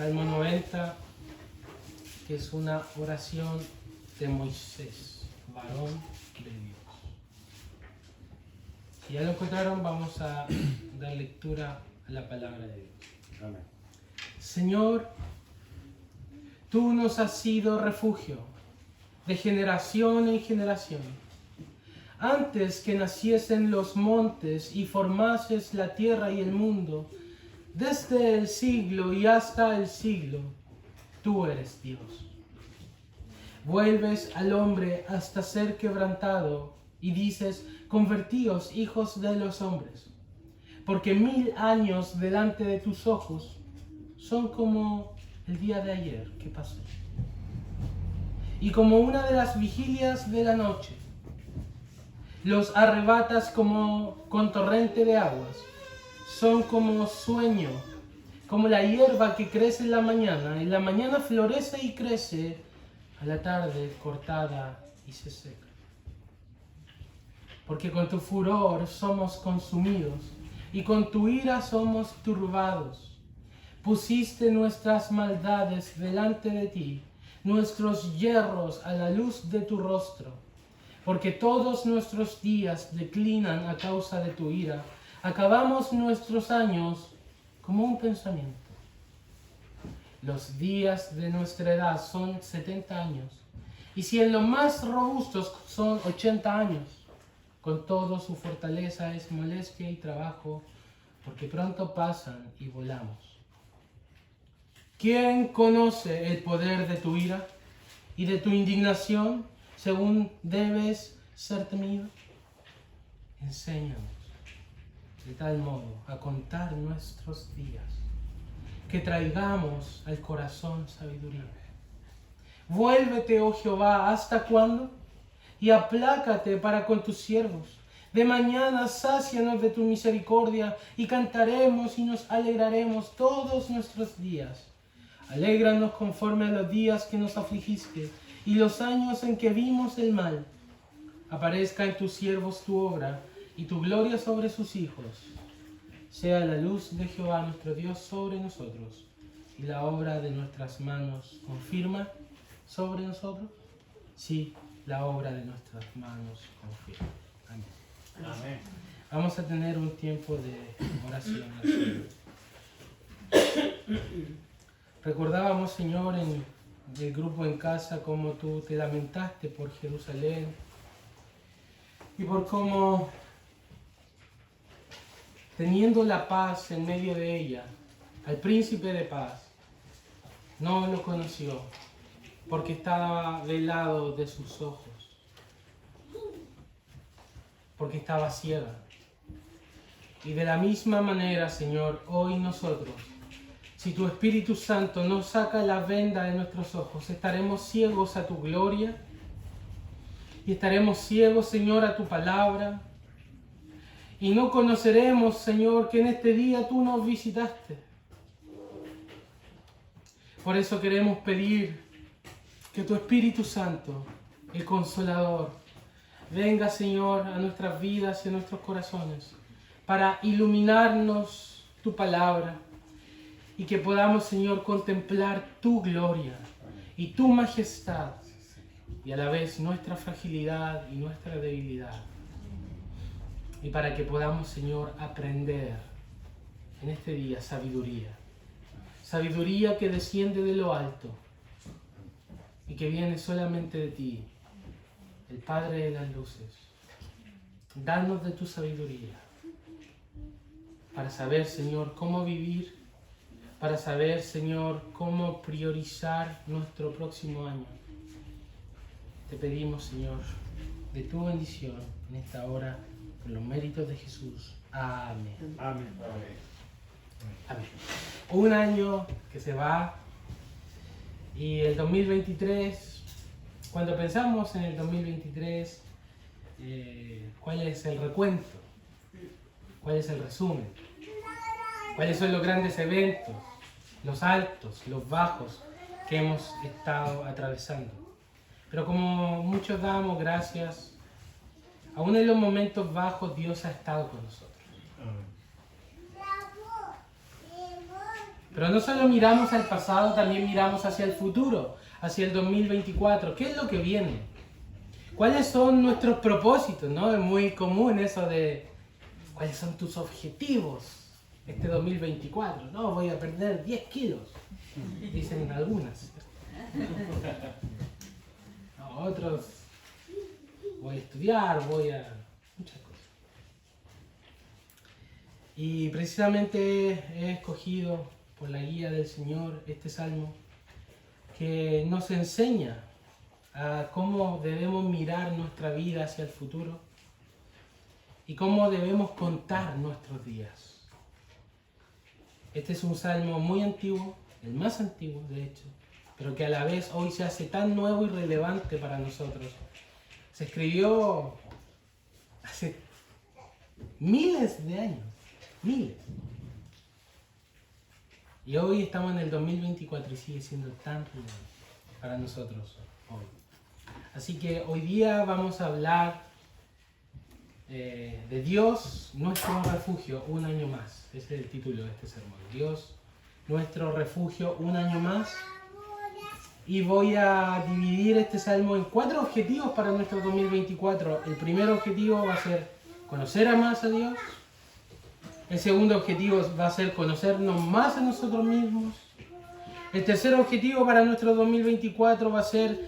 Salmo 90, que es una oración de Moisés, varón de Dios. Si ya lo encontraron, vamos a dar lectura a la palabra de Dios. Amén. Señor, tú nos has sido refugio de generación en generación. Antes que naciesen los montes y formases la tierra y el mundo, desde el siglo y hasta el siglo, tú eres Dios. Vuelves al hombre hasta ser quebrantado y dices, convertíos hijos de los hombres, porque 1000 años delante de tus ojos son como el día de ayer que pasó, y como una de las vigilias de la noche. Los arrebatas como con torrente de aguas, son como sueño, como la hierba que crece en la mañana florece y crece, a la tarde cortada y se seca. Porque con tu furor somos consumidos, y con tu ira somos turbados. Pusiste nuestras maldades delante de ti, nuestros yerros a la luz de tu rostro. Porque todos nuestros días declinan a causa de tu ira. Acabamos nuestros años como un pensamiento. Los días de nuestra edad son 70 años. Y si en lo más robustos son 80 años, con todo su fortaleza es molestia y trabajo, porque pronto pasan y volamos. ¿Quién conoce el poder de tu ira y de tu indignación, según debes ser temido? Enséñanos de tal modo a contar nuestros días, que traigamos al corazón sabiduría. Vuélvete, oh Jehová, ¿hasta cuándo? Y aplácate para con tus siervos. De mañana sácianos de tu misericordia, y cantaremos y nos alegraremos todos nuestros días. Alégranos conforme a los días que nos afligiste, y los años en que vimos el mal. Aparezca en tus siervos tu obra, y tu gloria sobre sus hijos. Sea la luz de Jehová nuestro Dios sobre nosotros, y la obra de nuestras manos confirma sobre nosotros. Sí, la obra de nuestras manos confirma. Amén. Amén. Vamos a tener un tiempo de oración al Señor. Recordábamos, Señor, en el grupo en casa, cómo tú te lamentaste por Jerusalén y por cómo, teniendo la paz en medio de ella, al príncipe de paz no lo conoció porque estaba velado de sus ojos, porque estaba ciega. Y de la misma manera, Señor, hoy nosotros, si tu Espíritu Santo no saca la venda de nuestros ojos, estaremos ciegos a tu gloria y estaremos ciegos, Señor, a tu palabra. Y no conoceremos, Señor, que en este día tú nos visitaste. Por eso queremos pedir que tu Espíritu Santo, el Consolador, venga, Señor, a nuestras vidas y a nuestros corazones para iluminarnos tu palabra y que podamos, Señor, contemplar tu gloria y tu majestad y a la vez nuestra fragilidad y nuestra debilidad. Y para que podamos, Señor, aprender en este día sabiduría. Sabiduría que desciende de lo alto y que viene solamente de ti, el Padre de las luces. Danos de tu sabiduría para saber, Señor, cómo vivir, para saber, Señor, cómo priorizar nuestro próximo año. Te pedimos, Señor, de tu bendición en esta hora, por los méritos de Jesús. Amén. Amén. Amén. Un año que se va y el 2023, cuando pensamos en el 2023, ¿cuál es el recuento? ¿Cuál es el resumen? ¿Cuáles son los grandes eventos, los altos, los bajos que hemos estado atravesando? Pero como muchos damos gracias, aún en los momentos bajos Dios ha estado con nosotros. Pero no solo miramos al pasado, también miramos hacia el futuro, hacia el 2024. ¿Qué es lo que viene? ¿Cuáles son nuestros propósitos? ¿No? Es muy común eso de ¿cuáles son tus objetivos este 2024? No, voy a perder 10 kilos, dicen algunas. No, otros, voy a estudiar, muchas cosas. Y precisamente he escogido por la guía del Señor este salmo que nos enseña a cómo debemos mirar nuestra vida hacia el futuro y cómo debemos contar nuestros días. Este es un salmo muy antiguo, el más antiguo de hecho, pero que a la vez hoy se hace tan nuevo y relevante para nosotros. Se escribió hace miles de años, miles. Y hoy estamos en el 2024 y sigue siendo tan relevante para nosotros hoy. Así que hoy día vamos a hablar de Dios, nuestro refugio, un año más. Ese es el título de este sermón. Dios, nuestro refugio, un año más. Y voy a dividir este salmo en 4 objetivos para nuestro 2024. El primer objetivo va a ser conocer más a Dios. El segundo objetivo va a ser conocernos más a nosotros mismos. El tercer objetivo para nuestro 2024 va a ser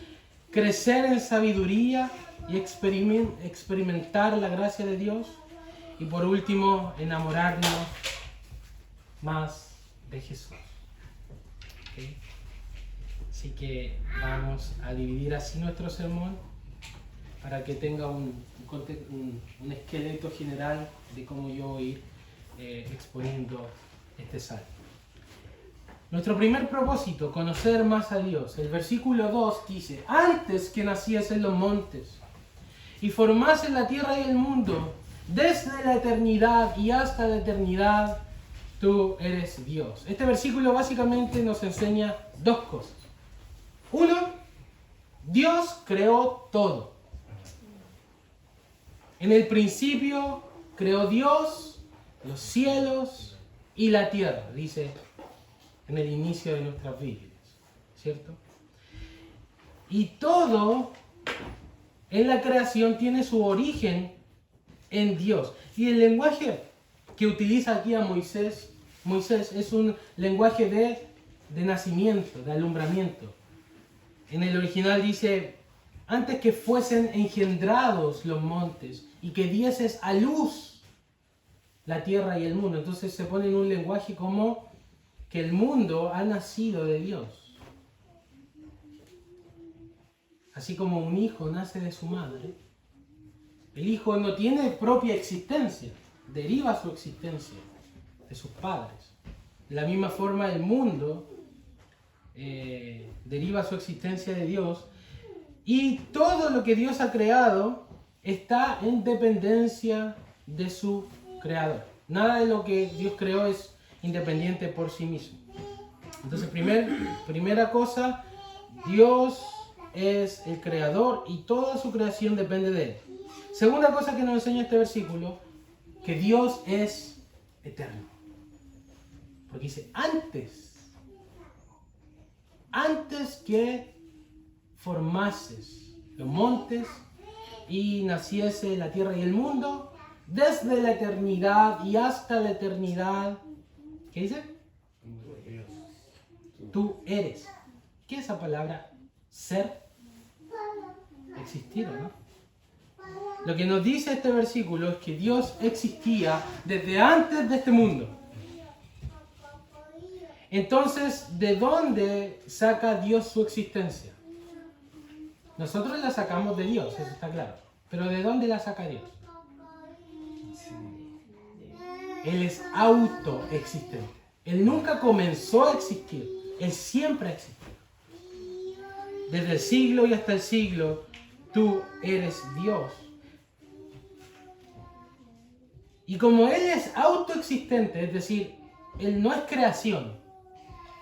crecer en sabiduría y experimentar la gracia de Dios. Y por último, enamorarnos más de Jesús. ¿Okay? Así que vamos a dividir así nuestro sermón para que tenga un esqueleto general de cómo yo voy a ir exponiendo este salmo. Nuestro primer propósito, conocer más a Dios. El versículo 2 dice: antes que naciesen los montes y formasen la tierra y el mundo, desde la eternidad y hasta la eternidad, tú eres Dios. Este versículo básicamente nos enseña 2 cosas. 1, Dios creó todo. En el principio creó Dios los cielos y la tierra, dice en el inicio de nuestras Biblias, ¿cierto? Y todo en la creación tiene su origen en Dios. Y el lenguaje que utiliza aquí a Moisés es un lenguaje de nacimiento, de alumbramiento. En el original dice: antes que fuesen engendrados los montes y que dieses a luz la tierra y el mundo. Entonces se pone en un lenguaje como que el mundo ha nacido de Dios. Así como un hijo nace de su madre, el hijo no tiene propia existencia, deriva su existencia de sus padres. De la misma forma el mundo deriva su existencia de Dios, y todo lo que Dios ha creado está en dependencia de su creador. Nada de lo que Dios creó es independiente por sí mismo. Entonces, primera cosa, Dios es el creador y toda su creación depende de él. Segunda cosa que nos enseña este versículo, que Dios es eterno. Porque dice: antes que formases los montes y naciese la tierra y el mundo, desde la eternidad y hasta la eternidad, ¿qué dice? Tú eres. ¿Qué es esa palabra? Ser. Existir, ¿no? Lo que nos dice este versículo es que Dios existía desde antes de este mundo. Entonces, ¿de dónde saca Dios su existencia? Nosotros la sacamos de Dios, eso está claro. Pero ¿de dónde la saca Dios? Él es autoexistente. Él nunca comenzó a existir. Él siempre ha existido. Desde el siglo y hasta el siglo, tú eres Dios. Y como Él es autoexistente, es decir, Él no es creación.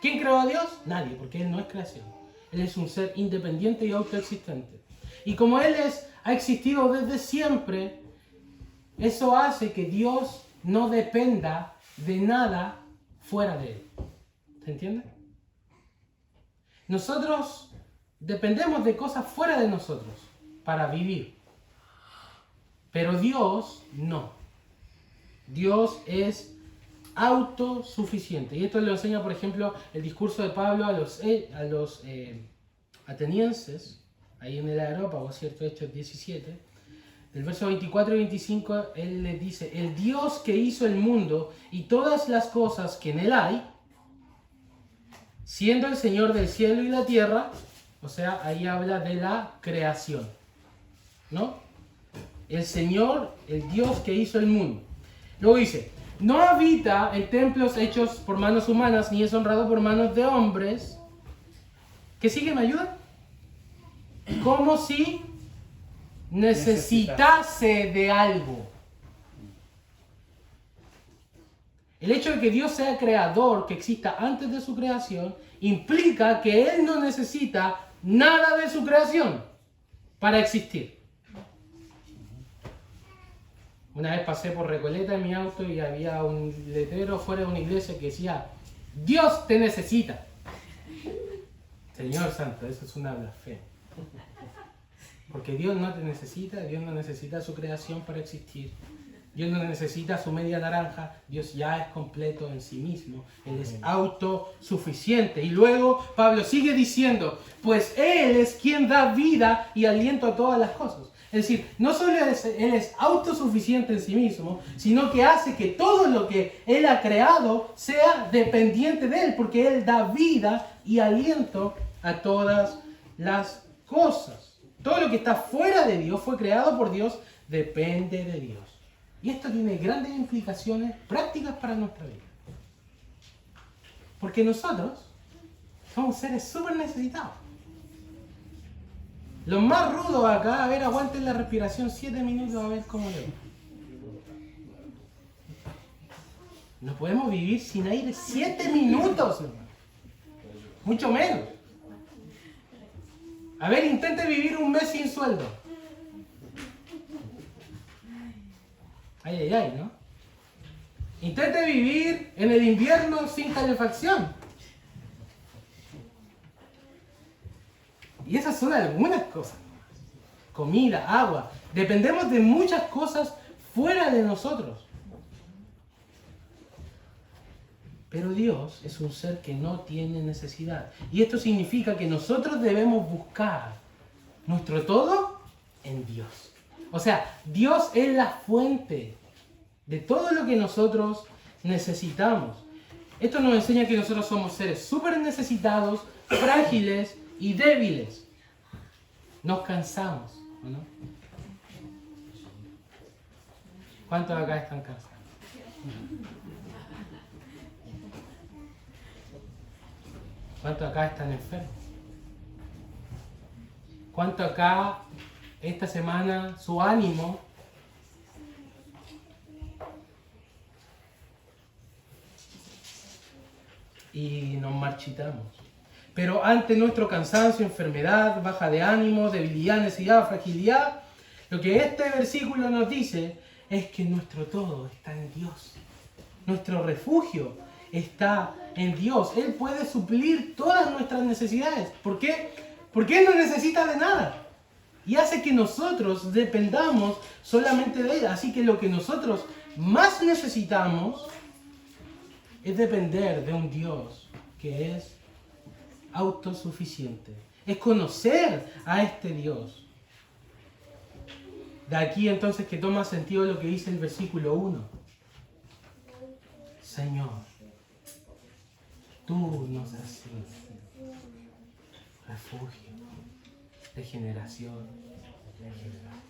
¿Quién creó a Dios? Nadie, porque Él no es creación. Él es un ser independiente y autoexistente. Y como Él ha existido desde siempre, eso hace que Dios no dependa de nada fuera de Él. ¿Se entiende? Nosotros dependemos de cosas fuera de nosotros para vivir. Pero Dios no. Dios es autosuficiente. Y esto lo enseña, por ejemplo, el discurso de Pablo a los atenienses, ahí en el Areópago, ¿cierto? Hechos 17. Del verso 24 y 25, él les dice: el Dios que hizo el mundo y todas las cosas que en él hay, siendo el Señor del cielo y la tierra, o sea, ahí habla de la creación, ¿no? El Señor, el Dios que hizo el mundo. Luego dice: no habita en templos hechos por manos humanas, ni es honrado por manos de hombres. ¿Qué sigue? ¿Me ayuda? Como si necesitase de algo. El hecho de que Dios sea creador, que exista antes de su creación, implica que Él no necesita nada de su creación para existir. Una vez pasé por Recoleta en mi auto y había un letrero fuera de una iglesia que decía: Dios te necesita. Señor santo, eso es una blasfemia. Porque Dios no te necesita, Dios no necesita su creación para existir. Dios no necesita su media naranja, Dios ya es completo en sí mismo. Él es autosuficiente. Y luego Pablo sigue diciendo: pues Él es quien da vida y aliento a todas las cosas. Es decir, no solo Él es autosuficiente en sí mismo, sino que hace que todo lo que Él ha creado sea dependiente de Él, porque Él da vida y aliento a todas las cosas. Todo lo que está fuera de Dios, fue creado por Dios, depende de Dios. Y esto tiene grandes implicaciones prácticas para nuestra vida. Porque nosotros somos seres súper necesitados. Los más rudos acá, a ver, aguanten la respiración 7 minutos a ver cómo le va. No podemos vivir sin aire 7 minutos, hermano. Mucho menos. A ver, intente vivir un mes sin sueldo. Ay, ay, ay, ¿no? Intente vivir en el invierno sin calefacción. Y esas son algunas cosas. Comida, agua. Dependemos de muchas cosas fuera de nosotros. Pero Dios es un ser que no tiene necesidad. Y esto significa que nosotros debemos buscar nuestro todo en Dios. O sea, Dios es la fuente de todo lo que nosotros necesitamos. Esto nos enseña que nosotros somos seres súper necesitados, frágiles y débiles. Nos cansamos, ¿o no? ¿Cuántos acá están cansados? ¿Cuántos acá están enfermos? ¿Cuántos acá esta semana su ánimo y nos marchitamos? Pero ante nuestro cansancio, enfermedad, baja de ánimo, debilidad, necesidad, fragilidad, lo que este versículo nos dice es que nuestro todo está en Dios. Nuestro refugio está en Dios. Él puede suplir todas nuestras necesidades. ¿Por qué? Porque Él no necesita de nada. Y hace que nosotros dependamos solamente de Él. Así que lo que nosotros más necesitamos es depender de un Dios que es autosuficiente. Es conocer a este Dios. De aquí entonces que toma sentido lo que dice el versículo 1. Señor, tú nos has sido refugio de generación en generación.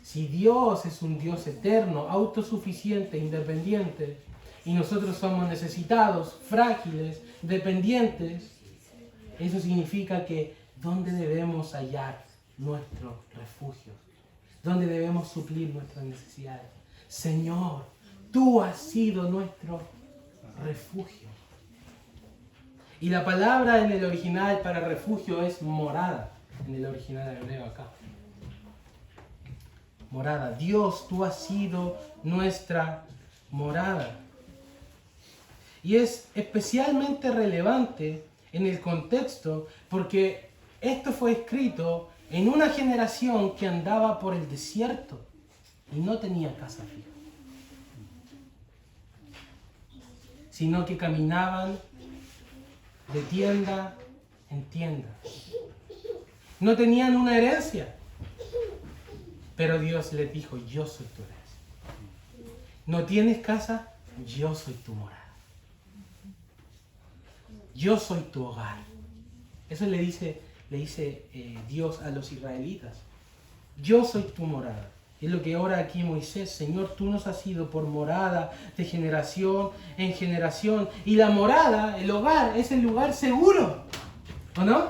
Si Dios es un Dios eterno, autosuficiente, independiente, y nosotros somos necesitados, frágiles, dependientes, eso significa que ¿dónde debemos hallar nuestro refugio? ¿Dónde debemos suplir nuestras necesidades? Señor, tú has sido nuestro refugio. Y la palabra en el original para refugio es morada, en el original hebreo acá. Morada. Dios, tú has sido nuestra morada. Y es especialmente relevante en el contexto porque esto fue escrito en una generación que andaba por el desierto y no tenía casa fija, sino que caminaban de tienda en tienda. No tenían una herencia, pero Dios les dijo, yo soy tu herencia. ¿No tienes casa? Yo soy tu morada. Yo soy tu hogar. Eso le dice Dios a los israelitas. Yo soy tu morada. Es lo que ora aquí Moisés. Señor, tú nos has sido por morada de generación en generación. Y la morada, el hogar, es el lugar seguro. ¿O no?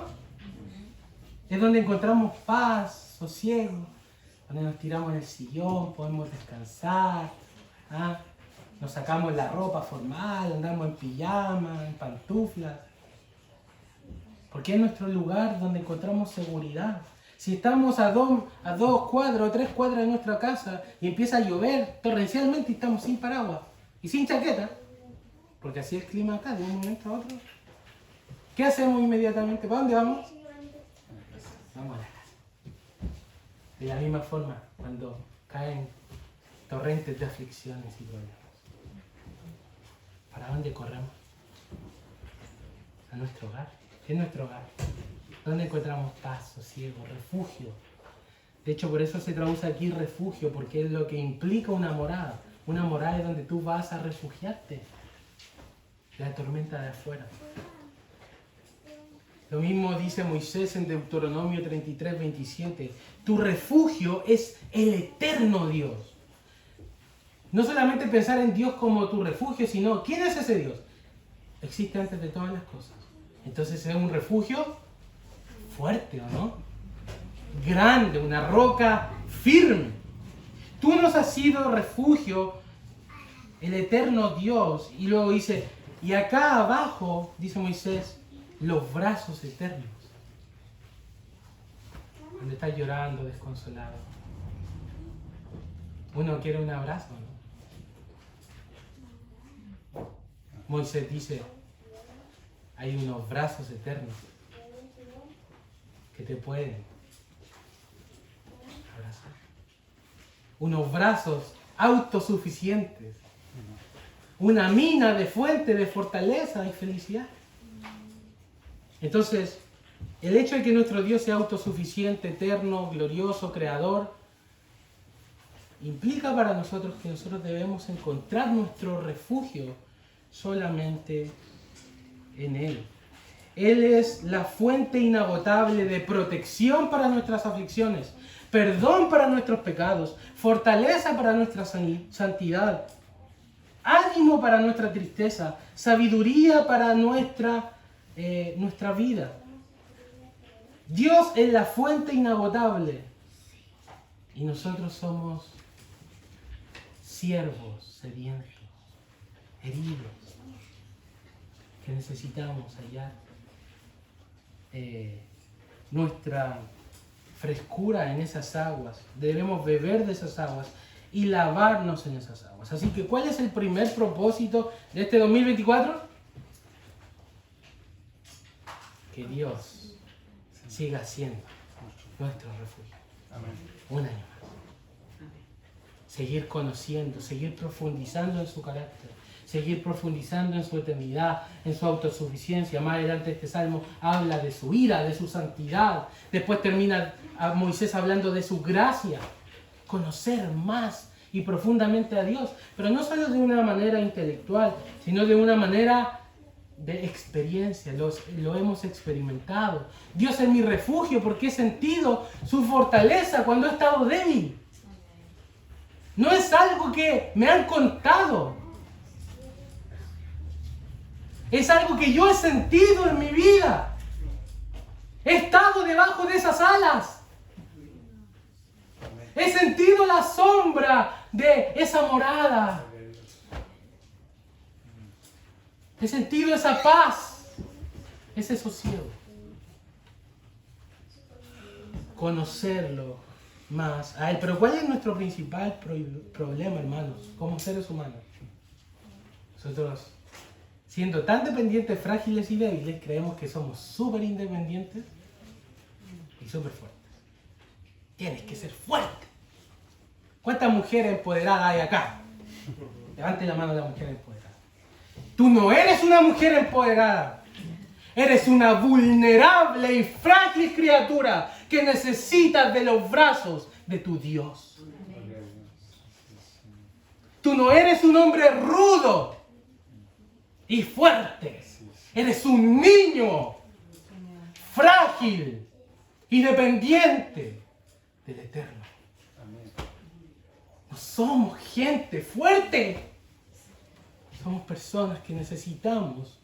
Es donde encontramos paz, sosiego. Donde nos tiramos en el sillón, podemos descansar. ¿Ah? Nos sacamos la ropa formal, andamos en pijama, en pantuflas. Porque es nuestro lugar donde encontramos seguridad. Si estamos a dos cuadras o 3 cuadras de nuestra casa y empieza a llover torrencialmente y estamos sin paraguas y sin chaqueta, porque así es el clima acá de un momento a otro, ¿qué hacemos inmediatamente? ¿Para dónde vamos? Vamos a la casa. De la misma forma, cuando caen torrentes de aflicciones y problemas, ¿para dónde corremos? A nuestro hogar. ¿Qué es nuestro hogar? ¿Dónde encontramos paz, sosiego, refugio? De hecho, por eso se traduce aquí refugio, porque es lo que implica una morada. Una morada es donde tú vas a refugiarte de la tormenta de afuera. Lo mismo dice Moisés en Deuteronomio 33, 27. Tu refugio es el eterno Dios. No solamente pensar en Dios como tu refugio, sino ¿quién es ese Dios? Existe antes de todas las cosas. Entonces es un refugio fuerte, ¿o no? Grande, una roca firme. Tú nos has sido refugio, el eterno Dios. Y luego dice, y acá abajo, dice Moisés, los brazos eternos. Cuando estás llorando, desconsolado. Uno quiere un abrazo, ¿no? Moisés dice, hay unos brazos eternos que te pueden abrazar. Unos brazos autosuficientes. Una mina de fuente de fortaleza y felicidad. Entonces, el hecho de que nuestro Dios sea autosuficiente, eterno, glorioso, creador, implica para nosotros que nosotros debemos encontrar nuestro refugio solamente en Él. Él es la fuente inagotable de protección para nuestras aflicciones, perdón para nuestros pecados, fortaleza para nuestra santidad, ánimo para nuestra tristeza, sabiduría para nuestra vida. Dios es la fuente inagotable y nosotros somos siervos sedientos, heridos, que necesitamos hallar nuestra frescura en esas aguas. Debemos beber de esas aguas y lavarnos en esas aguas. Así que, ¿cuál es el primer propósito de este 2024? Que Dios siga siendo nuestro refugio. Amén. Un año más. Seguir conociendo, seguir profundizando en su carácter, seguir profundizando en su eternidad, en su autosuficiencia. Más adelante este salmo habla de su ira, de su santidad. Después termina a Moisés hablando de su gracia. Conocer más y profundamente a Dios, pero no solo de una manera intelectual, sino de una manera de experiencia. Lo hemos experimentado. Dios es mi refugio porque he sentido su fortaleza cuando he estado débil. No es algo que me han contado. Es algo que yo he sentido en mi vida. He estado debajo de esas alas. He sentido la sombra de esa morada. He sentido esa paz, ese sosiego. Conocerlo más a Él. Pero ¿cuál es nuestro principal problema, hermanos, como seres humanos? Nosotros siendo tan dependientes, frágiles y débiles, creemos que somos súper independientes y súper fuertes. Tienes que ser fuerte. ¿Cuántas mujeres empoderadas hay acá? Levante la mano la mujer empoderada. Tú no eres una mujer empoderada. Eres una vulnerable y frágil criatura que necesitas de los brazos de tu Dios. Tú no eres un hombre rudo y fuerte. Eres un niño frágil y dependiente del Eterno. No somos gente fuerte. Somos personas que necesitamos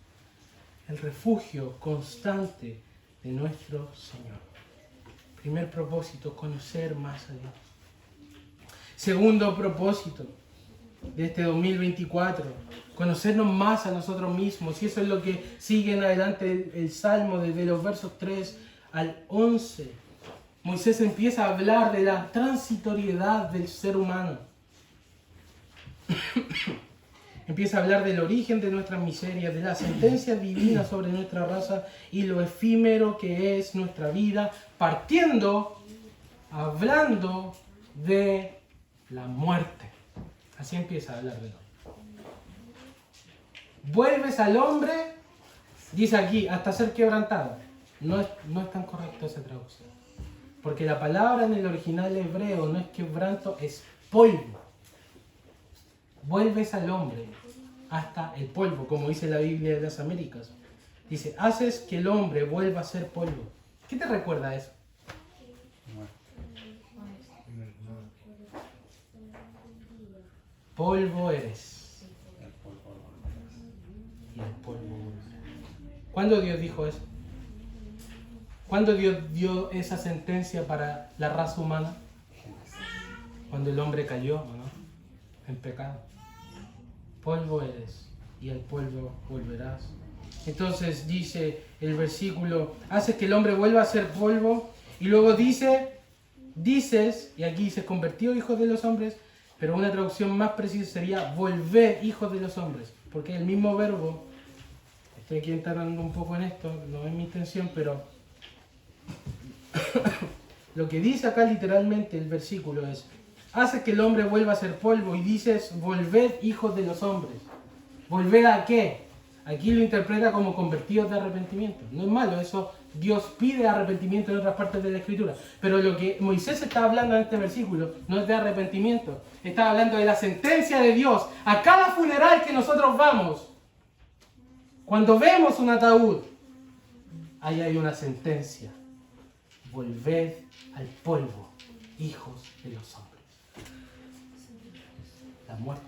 el refugio constante de nuestro Señor. Primer propósito, conocer más a Dios. Segundo propósito de este 2024, conocernos más a nosotros mismos. Y eso es lo que sigue en adelante el Salmo desde los versos 3 al 11. Moisés empieza a hablar de la transitoriedad del ser humano. Empieza a hablar del origen de nuestras miserias, de la sentencia divina sobre nuestra raza y lo efímero que es nuestra vida, hablando de la muerte. Así empieza a hablar de hombre. Vuelves al hombre, dice aquí, hasta ser quebrantado. No es tan correcto esa traducción. Porque la palabra en el original hebreo no es quebranto, es polvo. Vuelves al hombre hasta el polvo, como dice la Biblia de las Américas. Dice, haces que el hombre vuelva a ser polvo. ¿Qué te recuerda eso? Polvo eres. Y el polvo volverás. ¿Cuándo Dios dijo eso? ¿Cuándo Dios dio esa sentencia para la raza humana? Cuando el hombre cayó, ¿no? En pecado. Polvo eres y al polvo volverás. Entonces dice el versículo, haces que el hombre vuelva a ser polvo, y luego dices, y aquí dices convertido hijos de los hombres, pero una traducción más precisa sería volver hijos de los hombres, porque el mismo verbo, estoy aquí entrando un poco en esto, no es mi intención, pero lo que dice acá literalmente el versículo es, hace que el hombre vuelva a ser polvo, y dices, volved hijos de los hombres. ¿Volver a qué? Aquí lo interpreta como convertidos de arrepentimiento. No es malo, eso Dios pide arrepentimiento en otras partes de la Escritura. Pero lo que Moisés está hablando en este versículo no es de arrepentimiento. Está hablando de la sentencia de Dios. A cada funeral que nosotros vamos, cuando vemos un ataúd, ahí hay una sentencia. Volved al polvo, hijos de los hombres. La muerte.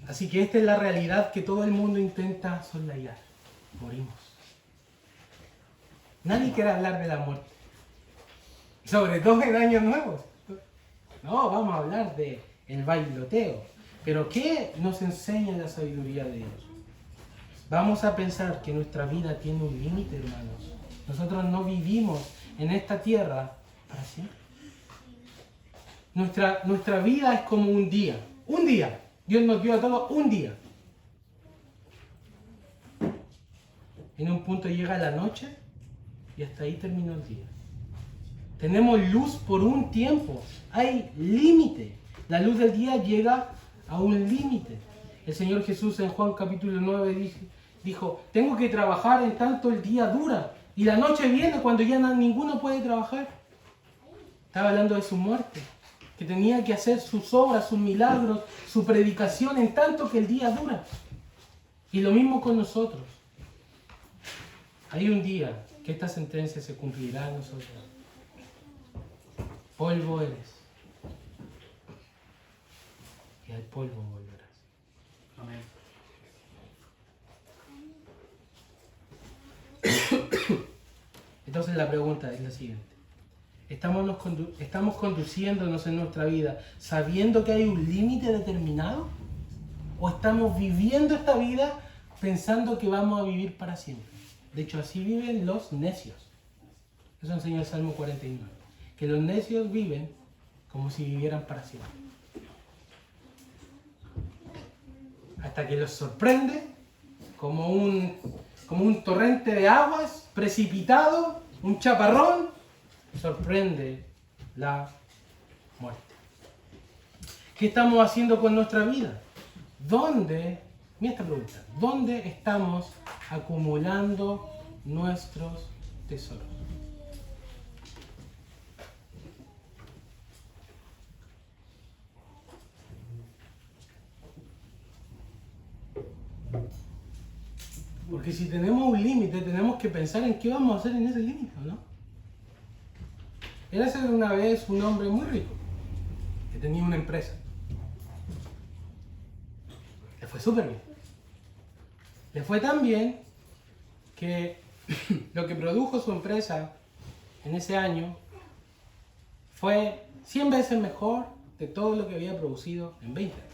Así que esta es la realidad que todo el mundo intenta soslayar. Morimos. Nadie quiere hablar de la muerte. Sobre todo en años nuevos. No, vamos a hablar de el bailoteo. Pero ¿qué nos enseña la sabiduría de Dios? Vamos a pensar que nuestra vida tiene un límite, hermanos. Nosotros no vivimos en esta tierra para siempre. Nuestra vida es como un día. Un día. Dios nos dio a todos un día. En un punto llega la noche y hasta ahí terminó el día. Tenemos luz por un tiempo. Hay límite. La luz del día llega a un límite. El Señor Jesús en Juan capítulo 9 dijo, tengo que trabajar en tanto el día dura. Y la noche viene cuando ya ninguno puede trabajar. Estaba hablando de su muerte. Que tenía que hacer sus obras, sus milagros, su predicación en tanto que el día dura. Y lo mismo con nosotros. Hay un día que esta sentencia se cumplirá en nosotros. Polvo eres. Y al polvo volverás. Amén. Entonces la pregunta es la siguiente. ¿Estamos conduciéndonos en nuestra vida sabiendo que hay un límite determinado? ¿O estamos viviendo esta vida pensando que vamos a vivir para siempre? De hecho, así viven los necios. Eso enseña el Salmo 49. Que los necios viven como si vivieran para siempre. hasta que los sorprende como un torrente de aguas precipitado, un chaparrón, sorprende la muerte. ¿Qué estamos haciendo con nuestra vida? Mira esta pregunta, ¿dónde estamos acumulando nuestros tesoros? Porque si tenemos un límite, tenemos que pensar en qué vamos a hacer en ese límite, ¿no? Era una vez un hombre muy rico, que tenía una empresa. Le fue súper bien. Le fue tan bien que lo que produjo su empresa en ese año fue 100 veces mejor de todo lo que había producido en 20 años.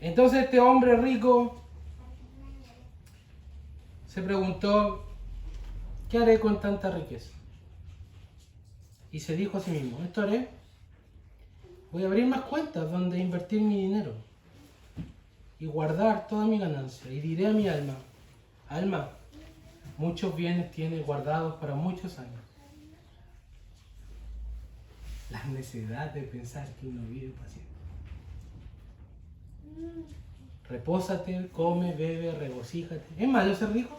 Entonces este hombre rico se preguntó, ¿qué haré con tanta riqueza? Y se dijo a sí mismo, esto haré, voy a abrir más cuentas donde invertir mi dinero y guardar toda mi ganancia. Y diré a mi alma, alma, muchos bienes tienes guardados para muchos años. La necesidad de pensar que uno vive para siempre. Repósate, come, bebe, regocíjate. ¿Es malo ser rico?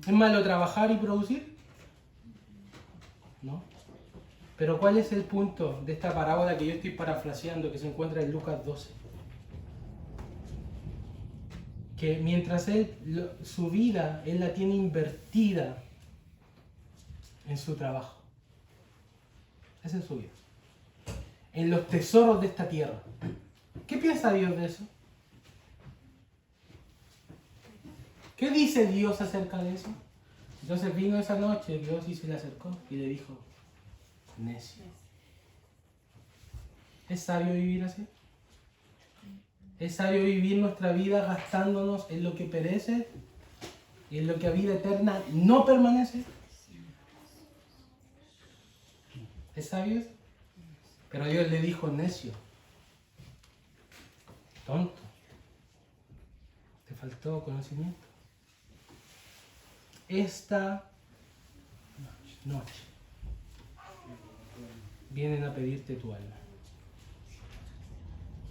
¿Es malo trabajar y producir? No. Pero ¿cuál es el punto de esta parábola que yo estoy parafraseando, que se encuentra en Lucas 12? Que mientras su vida, él la tiene invertida en su trabajo. Esa es su vida. En los tesoros de esta tierra. ¿Qué piensa Dios de eso? ¿Qué dice Dios acerca de eso? Entonces vino esa noche Dios y se le acercó y le dijo, necio. ¿Es sabio vivir así? ¿Es sabio vivir nuestra vida gastándonos en lo que perece y en lo que a vida eterna no permanece? ¿Es sabio eso? Pero Dios le dijo, necio. Tonto. Te faltó conocimiento. Esta noche vienen a pedirte tu alma.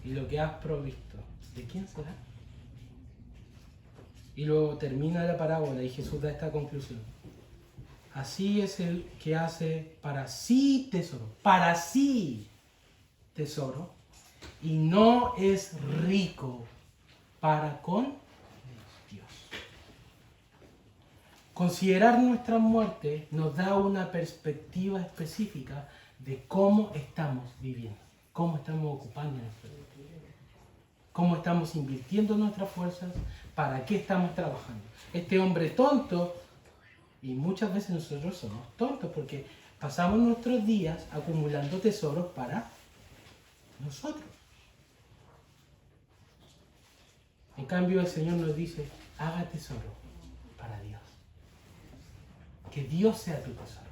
Y lo que has provisto, ¿de quién será? Y luego termina la parábola y Jesús da esta conclusión. Así es el que hace para sí tesoro, y no es rico para con Dios. Considerar nuestra muerte nos da una perspectiva específica de cómo estamos viviendo, cómo estamos ocupando nuestra vida, cómo estamos invirtiendo nuestras fuerzas, para qué estamos trabajando. Este hombre tonto, y muchas veces nosotros somos tontos porque pasamos nuestros días acumulando tesoros para nosotros. En cambio, el Señor nos dice, haga tesoro para Dios. Que Dios sea tu tesoro.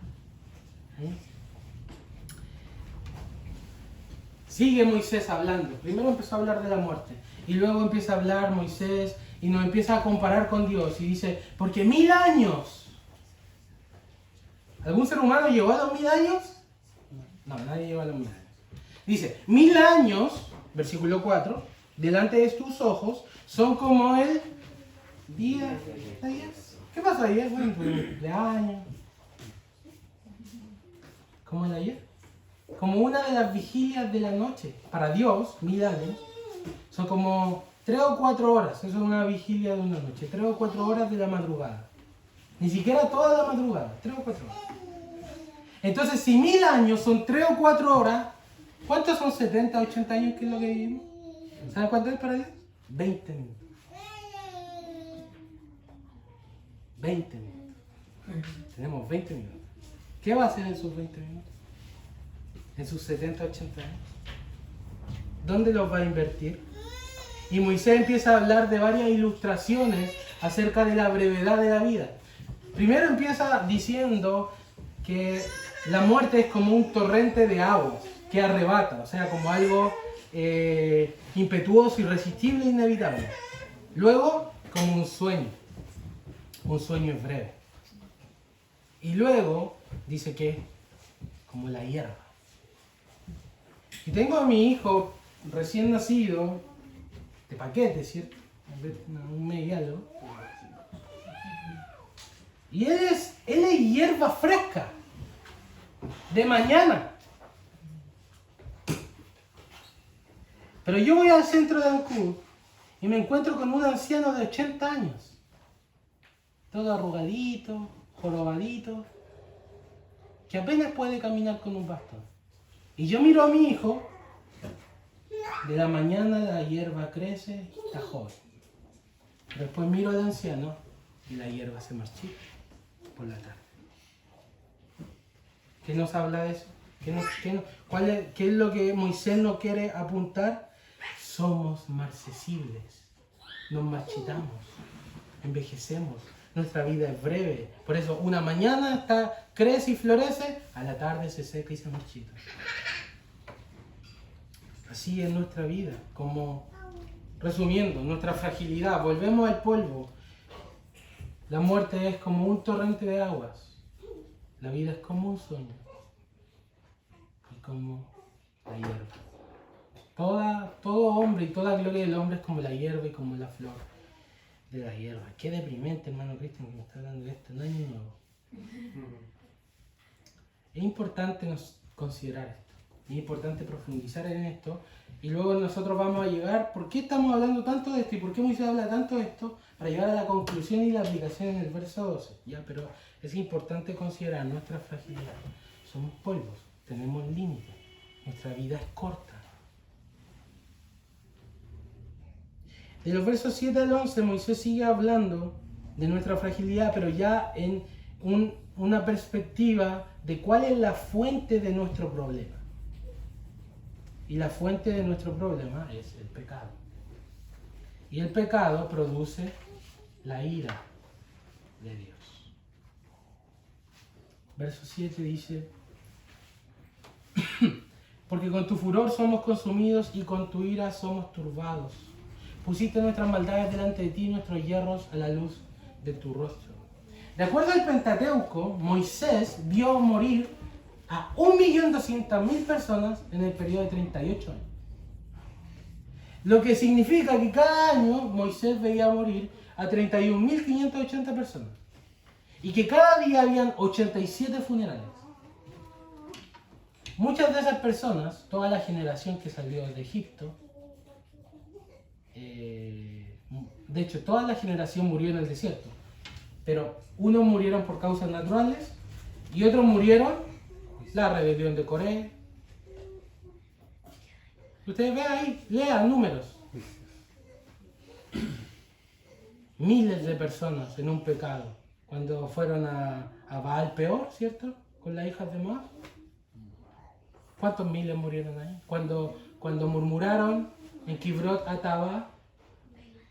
Sigue Moisés hablando. Primero empezó a hablar de la muerte. Y luego empieza a hablar Moisés y nos empieza a comparar con Dios. Y dice, porque 1000 años. ¿Algún ser humano llegó a los 1000 años? No, nadie llegó a los 1000 años. Dice, 1000 años, versículo 4, delante de tus ojos, son como el día de ayer. ¿Qué pasó ayer? Bueno, tu cumpleaños. ¿Cómo el ayer? Como una de las vigilias de la noche. Para Dios, 1000 años, son como 3 o 4 horas. Eso es una vigilia de una noche. 3 o 4 horas de la madrugada. Ni siquiera toda la madrugada. 3 o 4 horas. Entonces, si 1000 años son 3 o 4 horas, ¿cuántos son 70, 80 años que es lo que vivimos? ¿Saben cuánto es para Dios? 20 minutos. 20 minutos. Tenemos 20 minutos. ¿Qué va a hacer en sus 20 minutos? En sus 70, 80 años. ¿Dónde los va a invertir? Y Moisés empieza a hablar de varias ilustraciones acerca de la brevedad de la vida. Primero empieza diciendo que la muerte es como un torrente de agua que arrebata, o sea, como algo impetuoso, irresistible e inevitable. Luego, como un sueño es breve. Y luego, dice que como la hierba. Y tengo a mi hijo recién nacido, de paquete, ¿cierto? Un mes y algo. Y él es hierba fresca, de mañana. Pero yo voy al centro de Ancud y me encuentro con un anciano de 80 años, todo arrugadito, jorobadito, que apenas puede caminar con un bastón. Y yo miro a mi hijo, de la mañana la hierba crece y está joven. Pero después miro al anciano y la hierba se marchita por la tarde. ¿Qué nos habla de eso? ¿Qué es lo que Moisés nos quiere apuntar? Somos marcesibles, nos marchitamos, envejecemos, nuestra vida es breve. Por eso una mañana crece y florece, a la tarde se seca y se marchita. Así es nuestra vida, como resumiendo, nuestra fragilidad, volvemos al polvo. La muerte es como un torrente de aguas, la vida es como un sueño y como la hierba. Todo hombre y toda gloria del hombre es como la hierba y como la flor de la hierba. Qué deprimente, hermano Cristian, que me está hablando de esto, no año nuevo. Es importante considerar esto, es importante profundizar en esto y luego nosotros vamos a llegar, ¿por qué estamos hablando tanto de esto y por qué Moisés habla tanto de esto? Para llegar a la conclusión y la aplicación en el verso 12, ¿ya? Pero es importante considerar nuestra fragilidad. Somos polvos, tenemos límites, nuestra vida es corta. De los versos 7 al 11, Moisés sigue hablando de nuestra fragilidad, pero ya en una perspectiva de cuál es la fuente de nuestro problema. Y la fuente de nuestro problema es el pecado. Y el pecado produce la ira de Dios. Verso 7 dice: porque con tu furor somos consumidos y con tu ira somos turbados. Pusiste nuestras maldades delante de ti y nuestros hierros a la luz de tu rostro. De acuerdo al Pentateuco, Moisés vio morir a 1.200.000 personas en el periodo de 38 años. Lo que significa que cada año Moisés veía morir a 31.580 personas. Y que cada día habían 87 funerales. Muchas de esas personas, toda la generación que salió de Egipto, de hecho toda la generación murió en el desierto, pero unos murieron por causas naturales y otros murieron la rebelión de Coré. Ustedes ven ahí, lean números. Miles de personas en un pecado, cuando fueron a Baal Peor, ¿cierto? Con las hijas de Moab. ¿Cuántos miles murieron ahí? Cuando murmuraron en Kibrot Ataba,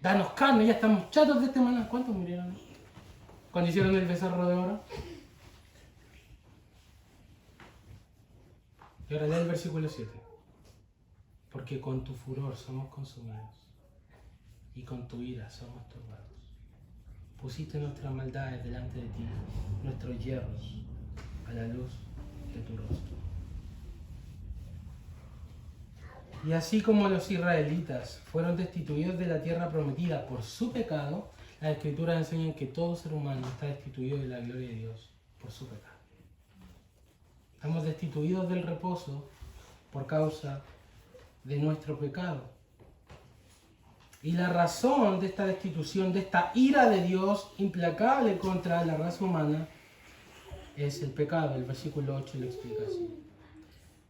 danos carne, ya estamos chatos de este maná. ¿Cuántos murieron? Cuando hicieron el becerro de oro. Y ahora lee el versículo 7. Porque con tu furor somos consumidos y con tu ira somos turbados. Pusiste nuestras maldades delante de ti, nuestros hierros a la luz de tu rostro. Y así como los israelitas fueron destituidos de la tierra prometida por su pecado, las Escrituras enseñan que todo ser humano está destituido de la gloria de Dios por su pecado. Estamos destituidos del reposo por causa de nuestro pecado. Y la razón de esta destitución, de esta ira de Dios implacable contra la raza humana, es el pecado. El versículo 8 lo explica así.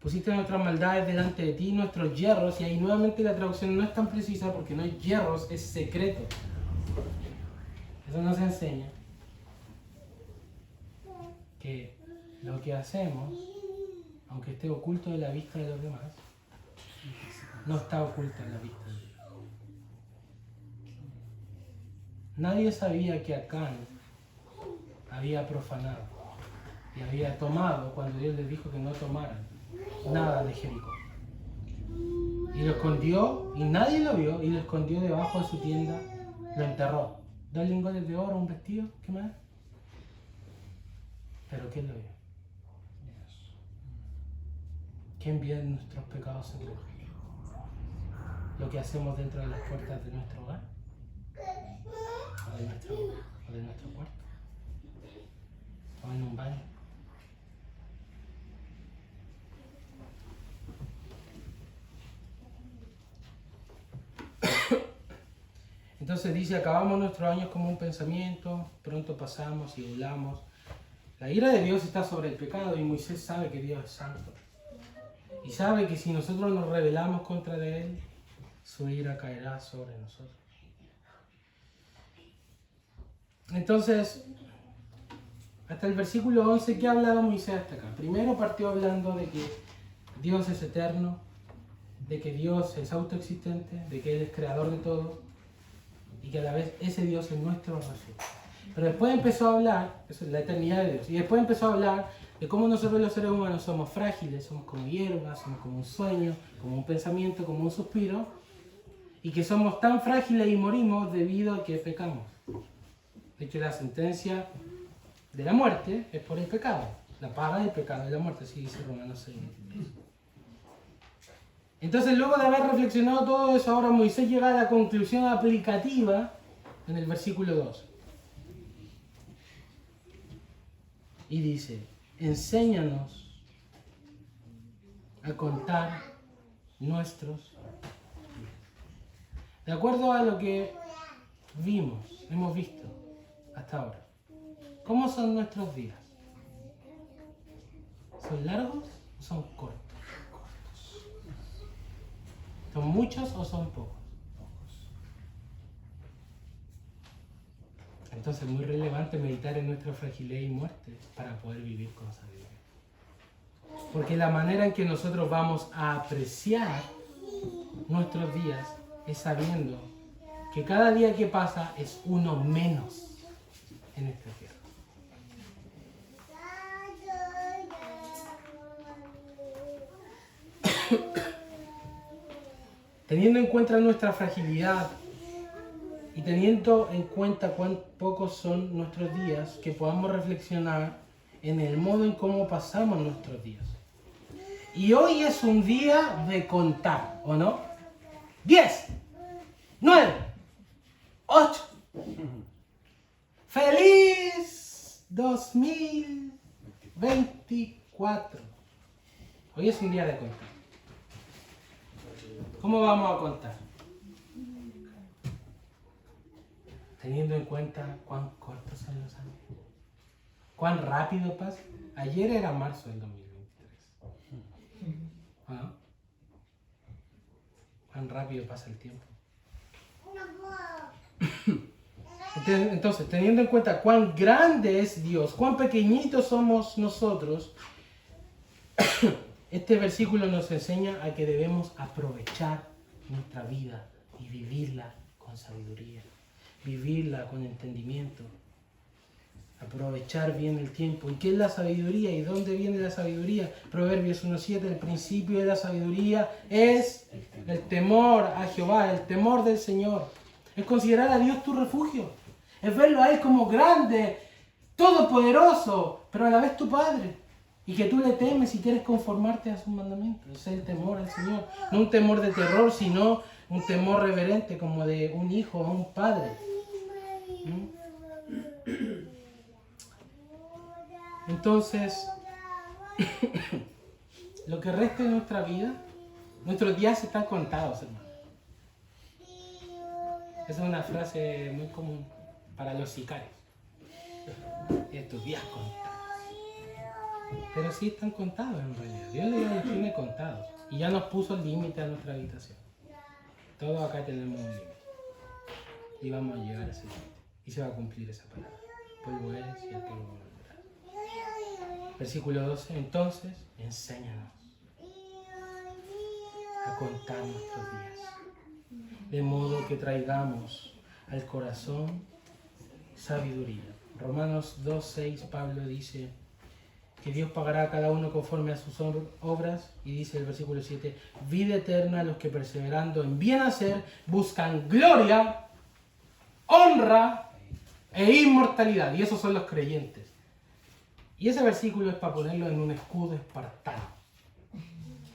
Pusiste nuestras maldades delante de ti, nuestros hierros, y ahí nuevamente la traducción no es tan precisa porque no hay hierros, es secreto. Eso nos enseña que lo que hacemos, aunque esté oculto de la vista de los demás, no está oculto en la vista de Dios. Nadie sabía que Acán había profanado y había tomado, cuando Dios les dijo que no tomaran, nada de Jericó. Y lo escondió, y nadie lo vio, y lo escondió debajo de su tienda, lo enterró. 2 lingotes de oro, un vestido, ¿qué más? Pero ¿quién lo vio? Dios. ¿Quién vio nuestros pecados en luz? Lo que hacemos dentro de las puertas de nuestro hogar, o de nuestro cuarto, o en un baño. Entonces dice, acabamos nuestros años como un pensamiento, pronto pasamos y volamos. La ira de Dios está sobre el pecado y Moisés sabe que Dios es santo. Y sabe que si nosotros nos rebelamos contra Él, su ira caerá sobre nosotros. Entonces, hasta el versículo 11, ¿qué ha hablado Moisés hasta acá? Primero partió hablando de que Dios es eterno, de que Dios es autoexistente, de que Él es creador de todo y que a la vez ese Dios es nuestro refugio. Pero después empezó a hablar, eso es la eternidad de Dios, y después empezó a hablar de cómo nosotros los seres humanos somos frágiles, somos como hierbas, somos como un sueño, como un pensamiento, como un suspiro, y que somos tan frágiles y morimos debido a que pecamos. De hecho, la sentencia de la muerte es por el pecado. La paga del pecado es la muerte, así dice Romanos 6. Entonces, luego de haber reflexionado todo eso, ahora Moisés llega a la conclusión aplicativa en el versículo 2. Y dice, enséñanos a contar nuestros días. De acuerdo a lo que hemos visto hasta ahora. ¿Cómo son nuestros días? ¿Son largos o son cortos? ¿Son muchos o son pocos? Entonces es muy relevante meditar en nuestra fragilidad y muerte para poder vivir con sabiduría. Porque la manera en que nosotros vamos a apreciar nuestros días es sabiendo que cada día que pasa es uno menos en esta tierra. Teniendo en cuenta nuestra fragilidad y teniendo en cuenta cuán pocos son nuestros días, que podamos reflexionar en el modo en cómo pasamos nuestros días. Y hoy es un día de contar, ¿o no? 10, 9, 8. ¡Feliz 2024! Hoy es un día de contar. ¿Cómo vamos a contar? Teniendo en cuenta cuán cortos son los años. Cuán rápido pasa. Ayer era marzo del 2023. ¿Ah? Cuán rápido pasa el tiempo. Entonces, teniendo en cuenta cuán grande es Dios, cuán pequeñitos somos nosotros, este versículo nos enseña a que debemos aprovechar nuestra vida y vivirla con sabiduría, vivirla con entendimiento, aprovechar bien el tiempo. ¿Y qué es la sabiduría? ¿Y dónde viene la sabiduría? Proverbios 1:7, el principio de la sabiduría es el temor a Jehová, el temor del Señor. Es considerar a Dios tu refugio, es verlo a Él como grande, todopoderoso, pero a la vez tu Padre. Y que tú le temes y quieres conformarte a sus mandamientos. Ese es el temor al Señor. No un temor de terror, sino un temor reverente como de un hijo o un padre. Entonces, lo que resta de nuestra vida, nuestros días están contados, hermano. Esa es una frase muy común para los sicarios. Estos días contados. Pero sí están contados en realidad. Dios los tiene contados. Y ya nos puso el límite a nuestra habitación. Todos acá tenemos un límite. Y vamos a llegar a ese límite. Y se va a cumplir esa palabra. Polvo eres y el polvo volverás. Versículo 12. Entonces, enséñanos a contar nuestros días. De modo que traigamos al corazón sabiduría. Romanos 2:6, Pablo dice que Dios pagará a cada uno conforme a sus obras, y dice el versículo 7, vida eterna a los que perseverando en bien hacer buscan gloria, honra e inmortalidad, y esos son los creyentes. Y ese versículo es para ponerlo en un escudo espartano.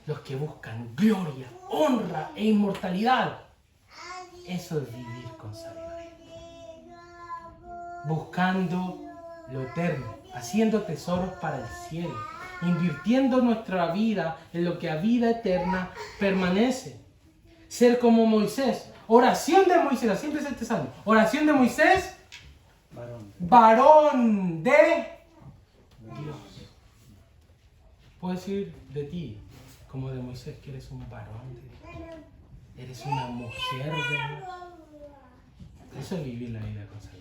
Los que buscan gloria, honra e inmortalidad. Eso es vivir con sabiduría. Buscando lo eterno, haciendo tesoros para el cielo, invirtiendo nuestra vida en lo que a vida eterna permanece. Ser como Moisés. Oración de Moisés, así empieza este salmo. Oración de Moisés, varón de Dios. Puedo decir de ti, como de Moisés, que eres un varón de Dios. Eres una mujer de Dios. Eso es vivir la vida con sabiduría.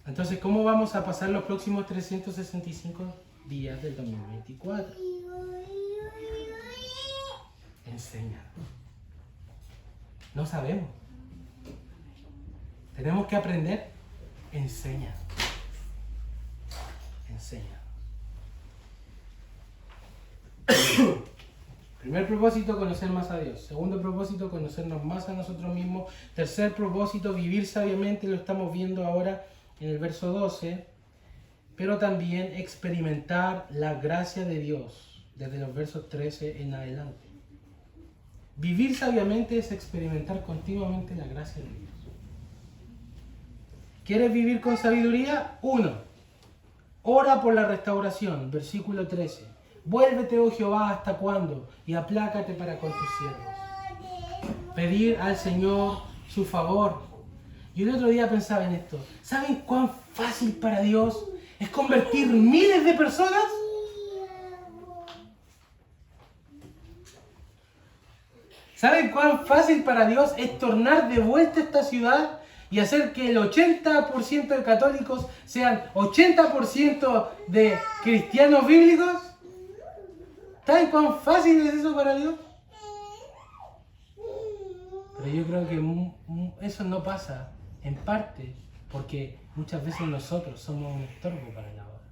Entonces, ¿cómo vamos a pasar los próximos 365 días del 2024? Enseña. No sabemos. Tenemos que aprender. Enseña. Enseña. Primer propósito, conocer más a Dios. Segundo propósito, conocernos más a nosotros mismos. Tercer propósito, vivir sabiamente. Lo estamos viendo ahora en el verso 12. Pero también experimentar la gracia de Dios desde los versos 13 en adelante. Vivir sabiamente es experimentar continuamente la gracia de Dios. ¿Quieres vivir con sabiduría? 1. Ora por la restauración. Versículo 13. Vuélvete, oh Jehová, ¿hasta cuándo? Y aplácate para con tus siervos. Pedir al Señor su favor. Yo el otro día pensaba en esto. ¿Saben cuán fácil para Dios es convertir miles de personas? ¿Saben cuán fácil para Dios es tornar de vuelta esta ciudad y hacer que el 80% de católicos sean 80% de cristianos bíblicos? ¿Saben cuán fácil es eso para Dios? Pero yo creo que eso no pasa, en parte, porque muchas veces nosotros somos un estorbo para la obra.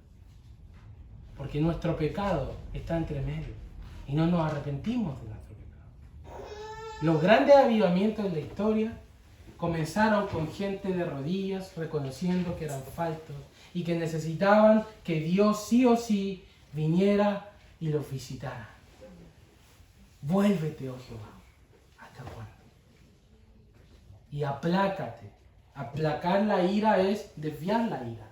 Porque nuestro pecado está entre medio y no nos arrepentimos de nuestro pecado. Los grandes avivamientos de la historia comenzaron con gente de rodillas reconociendo que eran faltos y que necesitaban que Dios sí o sí viniera y los visitara. Vuélvete, oh Jehová, ¿hasta cuándo? Y aplácate. Aplacar la ira es desviar la ira.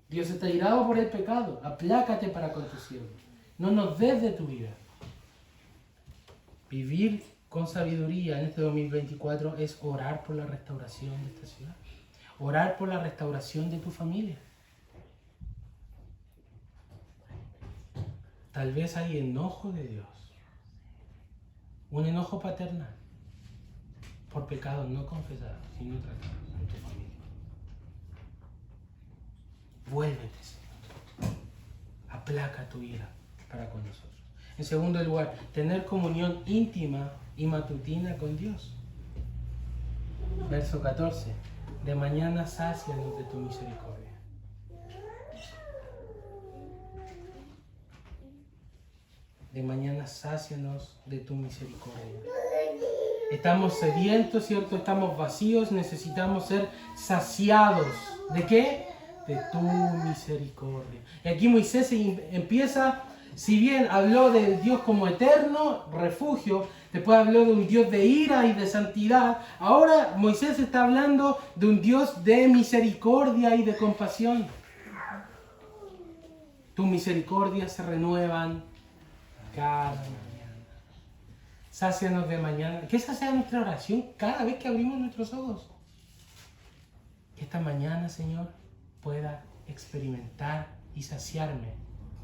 Dios está irado por el pecado. Aplácate para con tu siervo. No nos des de tu vida. Vivir con sabiduría en este 2024 es orar por la restauración de esta ciudad. Orar por la restauración de tu familia. Tal vez hay enojo de Dios. Un enojo paternal. Por pecados no confesados, sino tratados en tu familia. Vuélvete, Señor. Aplaca tu ira para con nosotros. En segundo lugar, tener comunión íntima y matutina con Dios. Verso 14. De mañana sácianos de tu misericordia. De mañana sácianos de tu misericordia. Estamos sedientos, ¿cierto? Estamos vacíos, necesitamos ser saciados. ¿De qué? De tu misericordia. Y aquí Moisés empieza, si bien habló del Dios como eterno refugio, después habló de un Dios de ira y de santidad, ahora Moisés está hablando de un Dios de misericordia y de compasión. Tus misericordias se renuevan cada mañana. Sácianos de mañana. Que esa sea nuestra oración cada vez que abrimos nuestros ojos. Que esta mañana, Señor, pueda experimentar y saciarme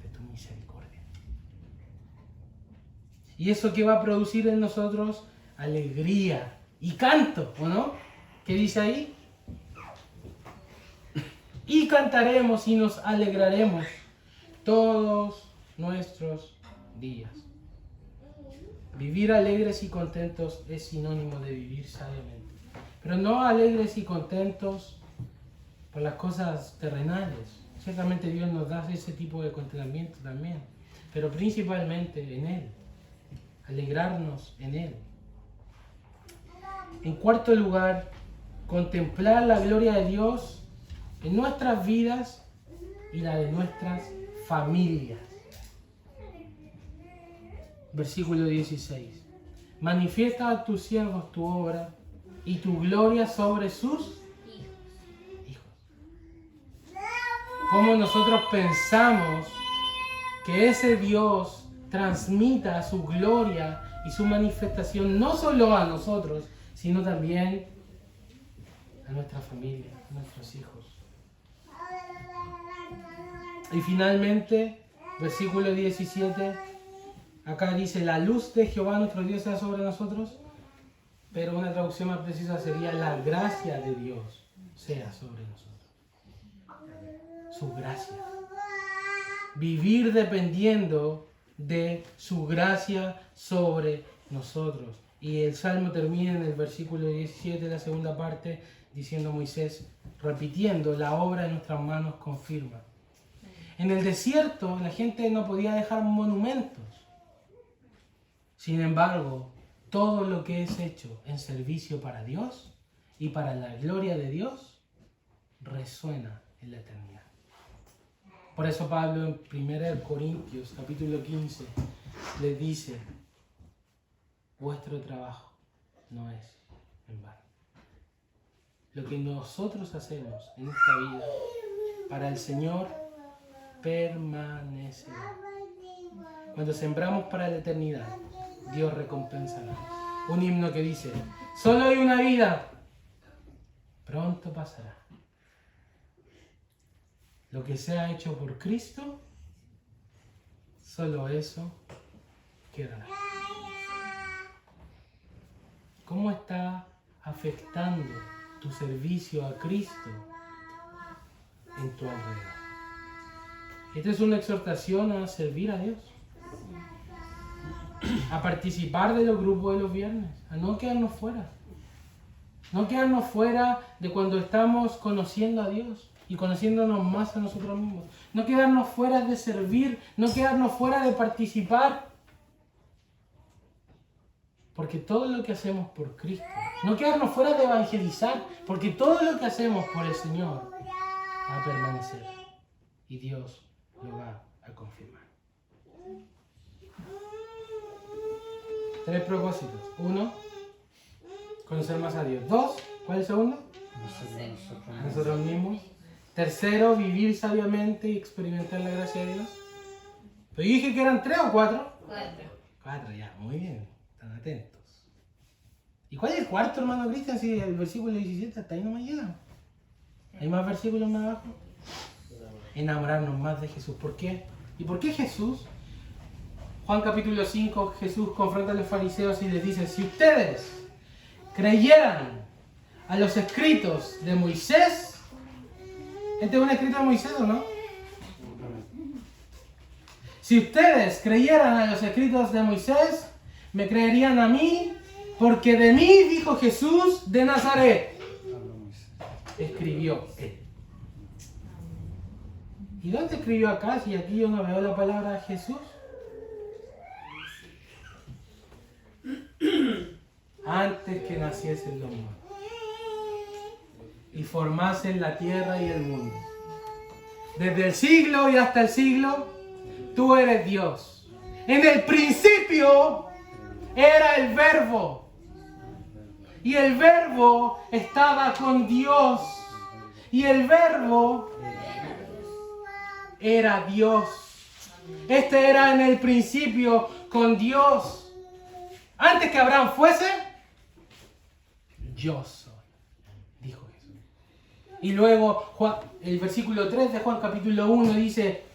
de tu misericordia. Y eso que va a producir en nosotros alegría y canto, ¿o no? ¿Qué dice ahí? Y cantaremos y nos alegraremos todos nuestros días. Vivir alegres y contentos es sinónimo de vivir sabiamente. Pero no alegres y contentos por las cosas terrenales, Ciertamente Dios nos da ese tipo de contentamiento también, pero principalmente en Él. Alegrarnos en Él. En cuarto lugar, contemplar la gloria de Dios en nuestras vidas y la de nuestras familias. Versículo 16. Manifiesta a tus siervos tu obra y tu gloria sobre sus hijos. ¿Cómo nosotros pensamos que ese Dios transmita su gloria y su manifestación no solo a nosotros, sino también a nuestra familia, a nuestros hijos? Y finalmente, versículo 17, acá dice, la luz de Jehová nuestro Dios sea sobre nosotros, pero una traducción más precisa sería, la gracia de Dios sea sobre nosotros. Su gracia. Vivir dependiendo de su gracia sobre nosotros. Y el Salmo termina en el versículo 17, la segunda parte, diciendo Moisés, repitiendo, la obra de nuestras manos confirma. En el desierto la gente no podía dejar monumentos. Sin embargo, todo lo que es hecho en servicio para Dios y para la gloria de Dios resuena en la eternidad. Por eso Pablo en 1 Corintios capítulo 15 le dice, vuestro trabajo no es en vano. Lo que nosotros hacemos en esta vida para el Señor permanecerá. Cuando sembramos para la eternidad, Dios recompensará. Un himno que dice, solo hay una vida, pronto pasará. Lo que se ha hecho por Cristo, solo eso quedará. ¿Cómo está afectando tu servicio a Cristo en tu alrededor? Esta es una exhortación a servir a Dios, a participar de los grupos de los viernes, a no quedarnos fuera. No quedarnos fuera de cuando estamos conociendo a Dios y conociéndonos más a nosotros mismos. No quedarnos fuera de servir, no quedarnos fuera de participar. Porque todo lo que hacemos por Cristo, no quedarnos fuera de evangelizar, porque todo lo que hacemos por el Señor va a permanecer y Dios lo va a confirmar. 3 propósitos. 1, conocer más a Dios. 2, ¿cuál es el segundo? Nosotros mismos. 3, vivir sabiamente y experimentar la gracia de Dios. Pero yo dije que eran 3 o 4. 4, ya, muy bien. Están atentos. ¿Y cuál es el cuarto, hermano Cristian? Si el versículo 17 hasta ahí no me llega. ¿Hay más versículos más abajo? Enamorarnos más de Jesús. ¿Por qué? ¿Y por qué Jesús? Juan capítulo 5, Jesús confronta a los fariseos y les dice, si ustedes creyeran a los escritos de Moisés, ¿este es un escrito de Moisés o no? Si ustedes creyeran a los escritos de Moisés, me creerían a mí, porque de mí, dijo Jesús de Nazaret, escribió él. ¿Y dónde escribió acá? Si aquí yo no veo la palabra Jesús. Antes que naciesen los mundos y formasen la tierra y el mundo. Desde el siglo y hasta el siglo, tú eres Dios. En el principio era el Verbo. Y el Verbo estaba con Dios. Y el Verbo era Dios. Este era en el principio con Dios. Antes que Abraham fuese, yo soy, dijo Jesús. Y luego el versículo 3 de Juan capítulo 1 dice,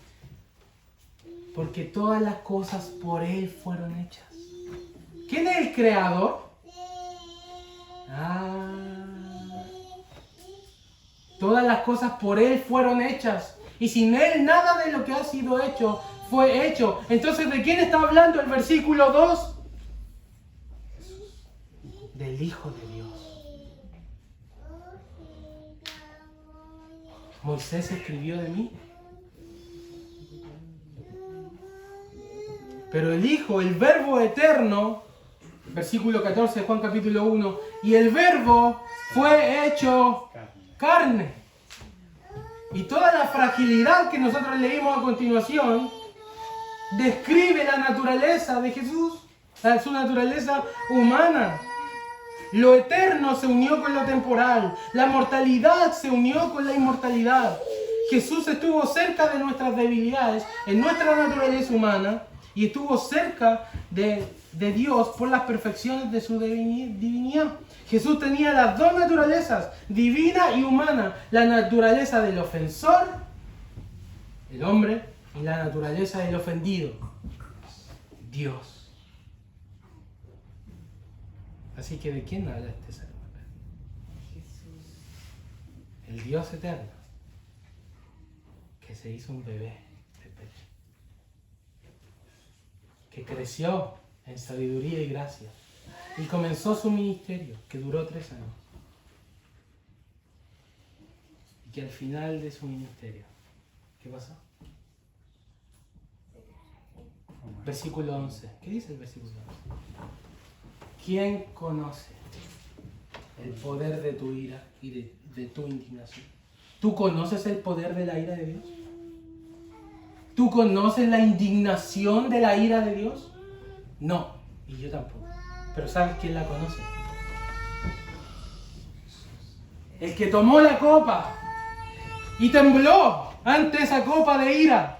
porque todas las cosas por Él fueron hechas. ¿Quién es el creador? Todas las cosas por Él fueron hechas. Y sin Él nada de lo que ha sido hecho fue hecho. Entonces, ¿de quién está hablando el versículo 2? Del Hijo de Dios. Moisés escribió de mí. Pero el Hijo, el Verbo eterno, versículo 14 de Juan capítulo 1, y el Verbo fue hecho carne. Y toda la fragilidad que nosotros leímos a continuación describe la naturaleza de Jesús, su naturaleza humana. Lo eterno se unió con lo temporal, la mortalidad se unió con la inmortalidad. Jesús estuvo cerca de nuestras debilidades, en nuestra naturaleza humana, y estuvo cerca de Dios por las perfecciones de su divinidad. Jesús tenía las dos naturalezas, divina y humana, la naturaleza del ofensor, el hombre, y la naturaleza del ofendido, Dios. Así que ¿de quién habla este sermón? Jesús. El Dios eterno, que se hizo un bebé de pecho, que creció en sabiduría y gracia y comenzó su ministerio, que duró 3 años, y que al final de su ministerio, ¿qué pasó? Versículo 11. ¿Qué dice el versículo 11? ¿Quién conoce el poder de tu ira y de tu indignación? ¿Tú conoces el poder de la ira de Dios? ¿Tú conoces la indignación de la ira de Dios? No, y yo tampoco. Pero ¿sabes quién la conoce? El que tomó la copa y tembló ante esa copa de ira.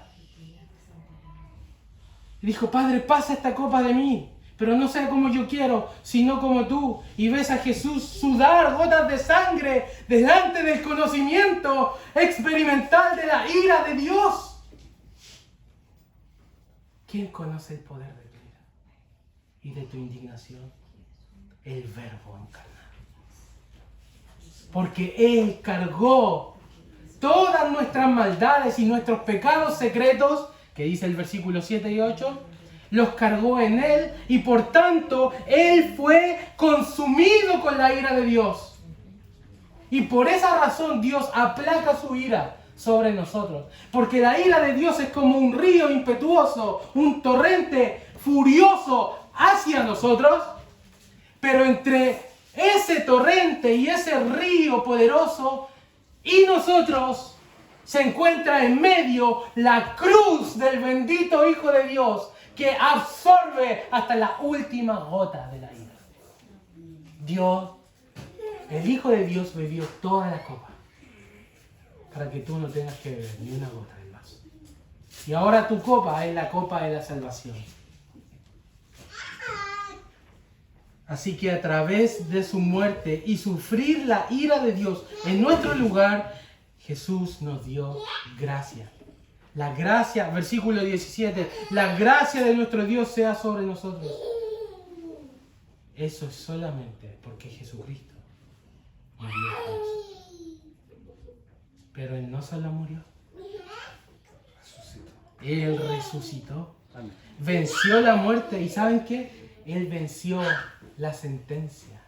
Y dijo, Padre, pasa esta copa de mí, pero no sea como yo quiero, sino como tú. Y ves a Jesús sudar gotas de sangre delante del conocimiento experimental de la ira de Dios. ¿Quién conoce el poder de tu ira y de tu indignación? El Verbo encarnado. Porque Él cargó todas nuestras maldades y nuestros pecados secretos, que dice el versículo 7 y 8, los cargó en Él, y por tanto Él fue consumido con la ira de Dios. Y por esa razón Dios aplaca su ira sobre nosotros. Porque la ira de Dios es como un río impetuoso, un torrente furioso hacia nosotros, pero entre ese torrente y ese río poderoso y nosotros se encuentra en medio la cruz del bendito Hijo de Dios, que absorbe hasta la última gota de la ira. Dios, el Hijo de Dios bebió toda la copa para que tú no tengas que beber ni una gota de más. Y ahora tu copa es la copa de la salvación. Así que a través de su muerte y sufrir la ira de Dios en nuestro lugar, Jesús nos dio gracia. La gracia, versículo 17, la gracia de nuestro Dios sea sobre nosotros. Eso es solamente porque Jesucristo murió por eso. Pero Él no solo murió, Él resucitó. Venció la muerte y ¿saben qué? Él venció la sentencia.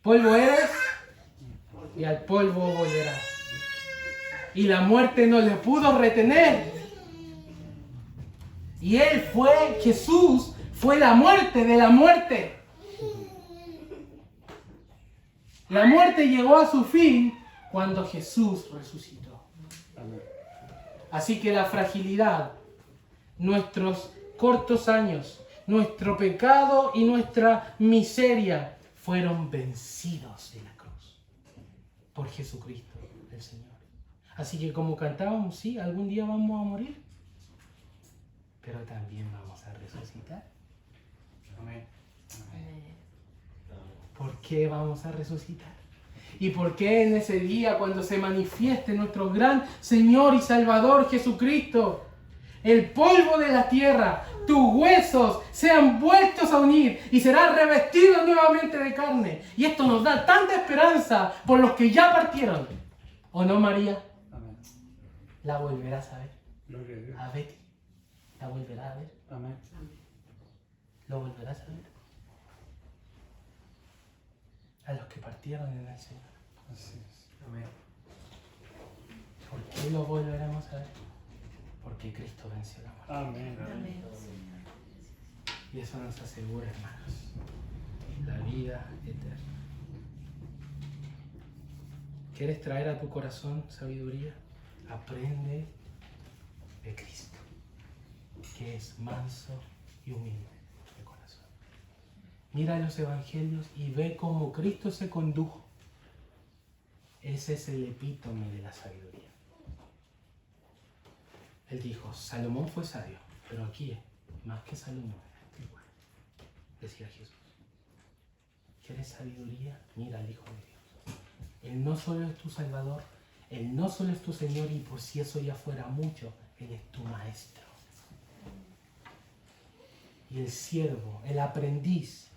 Polvo eres y al polvo volverás. Y la muerte no le pudo retener. Y Él fue, Jesús fue la muerte de la muerte. La muerte llegó a su fin cuando Jesús resucitó. Así que la fragilidad, nuestros cortos años, nuestro pecado y nuestra miseria fueron vencidos en la cruz por Jesucristo, el Señor. Así que como cantábamos, sí, algún día vamos a morir, pero también vamos a resucitar. Amén. ¿Por qué vamos a resucitar? ¿Y por qué en ese día, cuando se manifieste nuestro gran Señor y Salvador Jesucristo, el polvo de la tierra, tus huesos sean vueltos a unir y serán revestidos nuevamente de carne? Y esto nos da tanta esperanza por los que ya partieron. ¿O no, María? Amén. La volverás a ver. Gloria a Dios. A Betty. La volverás a ver. Amén. Lo volverás a ver. A los que partieron en el Señor. Así es. Amén. ¿Por qué lo volveremos a ver? Porque Cristo venció la muerte. Amén. Amén, Señor. Y eso nos asegura, hermanos, la vida eterna. ¿Quieres traer a tu corazón sabiduría? Aprende de Cristo, que es manso y humilde de corazón. Mira los evangelios y ve cómo Cristo se condujo. Ese es el epítome de la sabiduría. Él dijo, Salomón fue sabio, pero aquí más que Salomón, igual, decía Jesús. ¿Quieres sabiduría? Mira al Hijo de Dios. Él no solo es tu Salvador, Él no solo es tu Señor, y por si eso ya fuera mucho, Él es tu Maestro. Y el siervo, el aprendiz,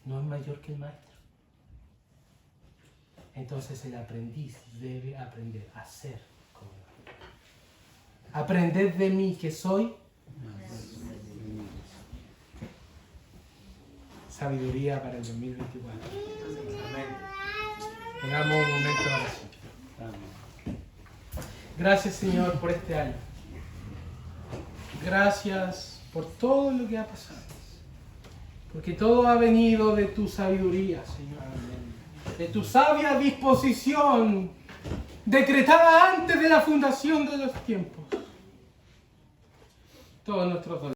no es mayor que el maestro. Entonces el aprendiz debe aprender a ser como yo. Aprended de mí que soy sabiduría para el 2024. Amén. Tengamos un momento de oración. Gracias, Señor, por este año. Gracias por todo lo que ha pasado. Porque todo ha venido de tu sabiduría, Señor. De tu sabia disposición decretada antes de la fundación de los tiempos. Todos nuestros dolores.